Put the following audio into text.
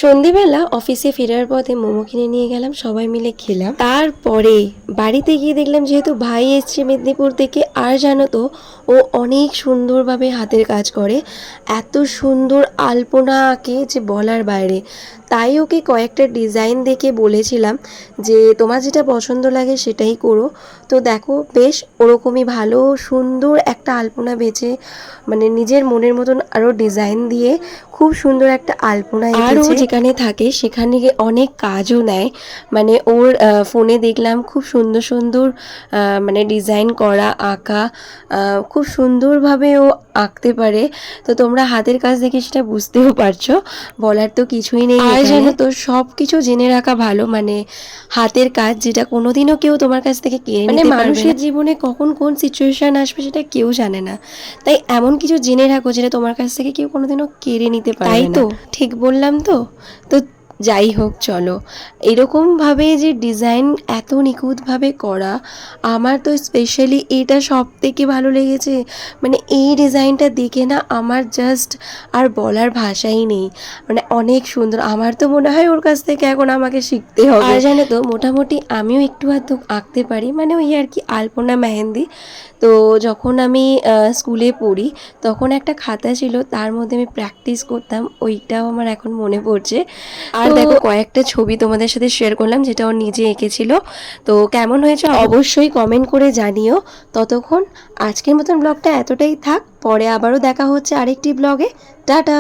সন্ধেবেলা অফিসে ফেরার পথে মোমো কিনে নিয়ে গেলাম, সবাই মিলে খেলাম। তারপরে বাড়িতে গিয়ে দেখলাম যেহেতু ভাই এসছে মেদিনীপুর থেকে, আর জানো তো ও অনেক সুন্দরভাবে হাতের কাজ করে, এত সুন্দর আলপনা আঁকে যে বলার বাইরে। তাই ওকে কয়েকটা ডিজাইন দেখে বলেছিলাম যে তোমার যেটা পছন্দ লাগে সেটাই করো। তো দেখো বেশ ওরকমই ভালো সুন্দর একটা আলপনা বেছে, মানে নিজের মনের মতন আরও ডিজাইন দিয়ে খুব সুন্দর একটা আলপনা এঁকেছে। আর ও যেখানে থাকে সেখানে অনেক কাজও নেয়, মানে ওর ফোনে দেখলাম খুব সুন্দর সুন্দর মানে ডিজাইন করা আঁকা, খুব সুন্দরভাবে ও আঁকতে পারে। তো তোমরা হাতের কাজ দেখে সেটা বুঝতেও পারছো, বলার তো কিছুই নেই। আর জানো তো সব কিছু জেনে রাখা ভালো, মানে হাতের কাজ যেটা কোনোদিনও কেউ তোমার কাছ থেকে কেড়ে নিতে পারবে না। মানুষের জীবনে কখন কোন সিচুয়েশন আসবে সেটা কেউ জানে না, তাই এমন কিছু জেনে রাখো যেটা তোমার কাছ থেকে কেউ কোনোদিনও কেড়ে নিতে পারবে না। তাই তো ঠিক বললাম তো? তো যাই হোক চলো, এরকমভাবে যে ডিজাইন এত নিখুঁতভাবে করা, আমার তো স্পেশালি এটা সব থেকে ভালো লেগেছে। মানে এই ডিজাইনটা দেখে না আমার জাস্ট আর বলার ভাষাই নেই, মানে অনেক সুন্দর। আমার তো মনে হয় ওর কাছ থেকে এখন আমাকে শিখতে হবে। আর জানো তো মোটামুটি আমিও একটু আধটু আঁকতে পারি, মানে ওই আর কি আলপনা মেহেন্দি। তো যখন আমি স্কুলে পড়ি তখন একটা খাতা ছিল, তার মধ্যে আমি প্র্যাকটিস করতাম, ওইটাও আমার এখন মনে পড়ছে। আর দেখো কয়েকটা ছবি তোমাদের সাথে শেয়ার করলাম যেটা ও নিজে এঁকেছিল। তো কেমন হয়েছে অবশ্যই কমেন্ট করে জানিও। ততক্ষণ আজকের মতন ব্লগটা এতটাই থাক, পরে আবারও দেখা হচ্ছে আরেকটি ব্লগে। টাটা।